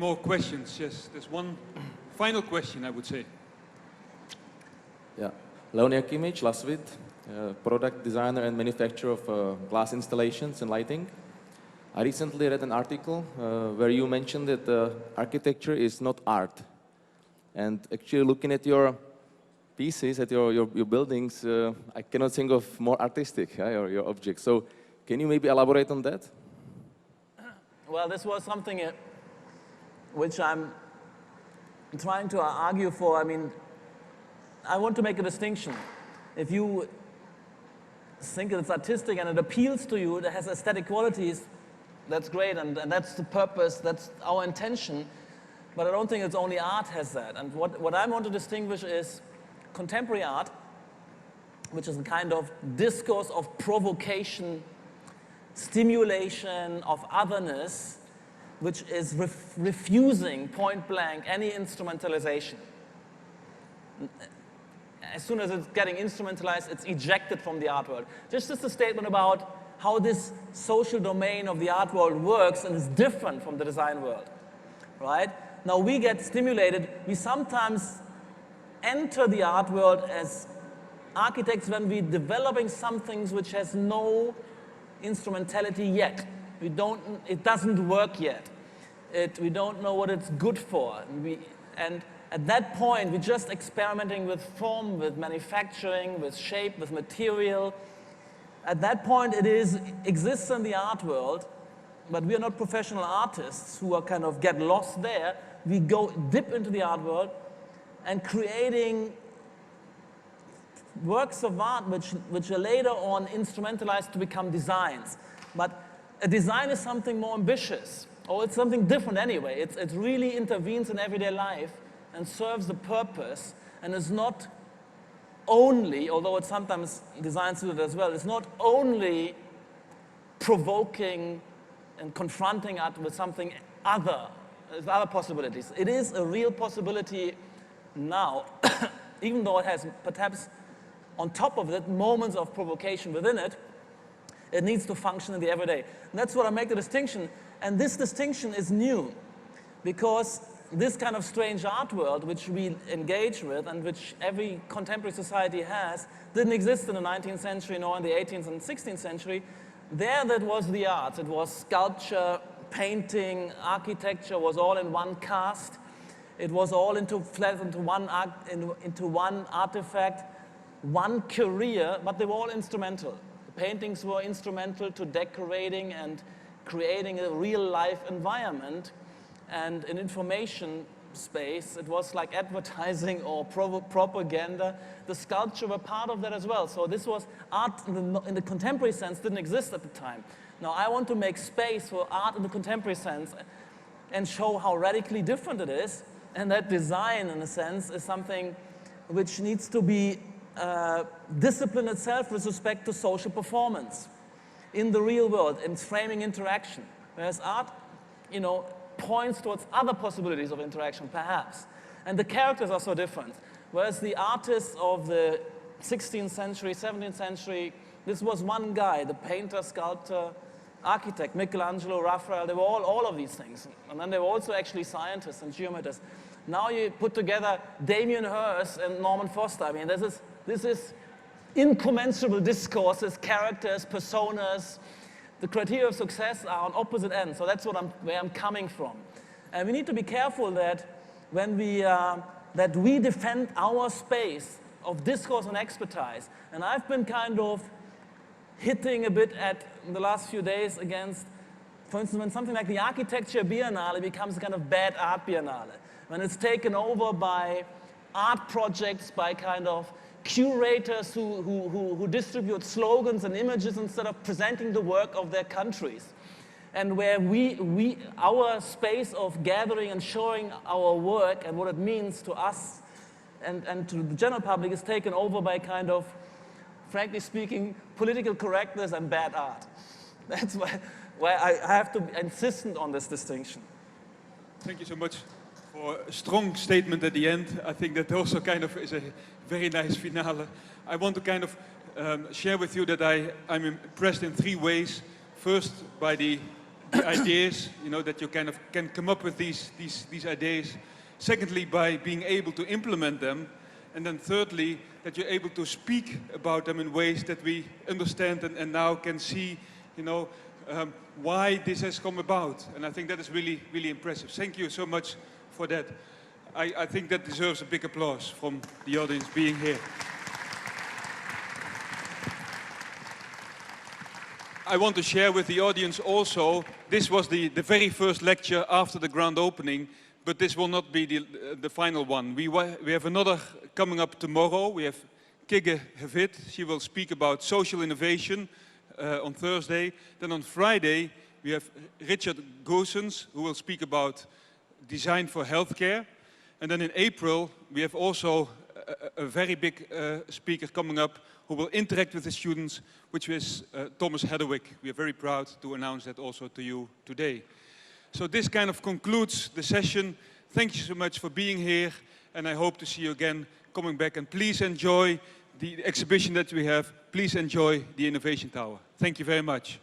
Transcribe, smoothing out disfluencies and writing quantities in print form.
More questions? Yes, there's one final question, I would say. Yeah, Leonia Kimic, Lasvit, product designer and manufacturer of glass installations and lighting. I recently read an article where you mentioned that architecture is not art. And actually looking at your pieces, at your buildings, I cannot think of more artistic, your objects. So can you maybe elaborate on that? Well, this was something which I'm trying to argue for. I mean, I want to make a distinction. If you think it's artistic and it appeals to you, it has aesthetic qualities, that's great, and that's the purpose, that's our intention. But I don't think it's only art has that. And what I want to distinguish is contemporary art, which is a kind of discourse of provocation, stimulation of otherness, which is refusing point blank any instrumentalization. As soon as it's getting instrumentalized, it's ejected from the art world. Just a statement about how this social domain of the art world works and is different from the design world, right? Now we get stimulated, we sometimes enter the art world as architects when we're developing some things which has no instrumentality yet. It doesn't work yet. We don't know what it's good for. And at that point, we're just experimenting with form, with manufacturing, with shape, with material. At that point, it exists in the art world, but we are not professional artists who are kind of get lost there. We go dip into the art world and creating works of art which are later on instrumentalized to become designs. But a design is something more ambitious, or it's something different anyway. It really intervenes in everyday life and serves the purpose, and is not only, although it's sometimes designs do it as well, it's not only provoking and confronting us with something other, with other possibilities. It is a real possibility now, even though it has perhaps on top of it moments of provocation within it. It needs to function in the everyday. And that's what I make the distinction. And this distinction is new, because this kind of strange art world which we engage with and which every contemporary society has didn't exist in the 19th century nor in the 18th and 16th century. There that was the arts. It was sculpture, painting, architecture was all in one cast. It was all fled into one artifact, one career, but they were all instrumental. The paintings were instrumental to decorating and creating a real-life environment and an information space. It was like advertising or propaganda. The sculpture were part of that as well. So this was art in the contemporary sense didn't exist at the time. Now I want to make space for art in the contemporary sense and show how radically different it is, and that design in a sense is something which needs to be discipline itself with respect to social performance in the real world, in framing interaction. Whereas art, points towards other possibilities of interaction, perhaps. And the characters are so different. Whereas the artists of the 16th century, 17th century, this was one guy, the painter, sculptor, architect, Michelangelo, Raphael, they were all of these things. And then they were also actually scientists and geometers. Now you put together Damien Hirst and Norman Foster. I mean, this is incommensurable discourses, characters, personas. The criteria of success are on opposite ends, so that's where I'm coming from. And we need to be careful that when that we defend our space of discourse and expertise. And I've been kind of hitting a bit in the last few days against, for instance, when something like the Architecture Biennale becomes a kind of bad art biennale, when it's taken over by art projects, by kind of curators who distribute slogans and images instead of presenting the work of their countries. And where our space of gathering and showing our work and what it means to us and to the general public is taken over by kind of, frankly speaking, political correctness and bad art. That's why I have to be insistent on this distinction. Thank you so much for a strong statement at the end. I think that also kind of is a very nice finale. I want to kind of share with you that I'm impressed in three ways. First, by the the ideas, you know, that you kind of can come up with these ideas. Secondly, by being able to implement them. And then thirdly, that you're able to speak about them in ways that we understand and now can see, you know, why this has come about. And I think that is really, really impressive. Thank you so much for that. I think that deserves a big applause from the audience being here. I want to share with the audience also, this was the very first lecture after the grand opening, but this will not be the final one. We have another coming up tomorrow. We have Kigge Hevit. She will speak about social innovation on Thursday. Then on Friday, we have Richard Goossens, who will speak about design for healthcare. And then in April, we have also a very big speaker coming up who will interact with the students, which is Thomas Hedderwick. We are very proud to announce that also to you today. So this kind of concludes the session. Thank you so much for being here, and I hope to see you again coming back. And please enjoy the exhibition that we have. Please enjoy the Innovation Tower. Thank you very much.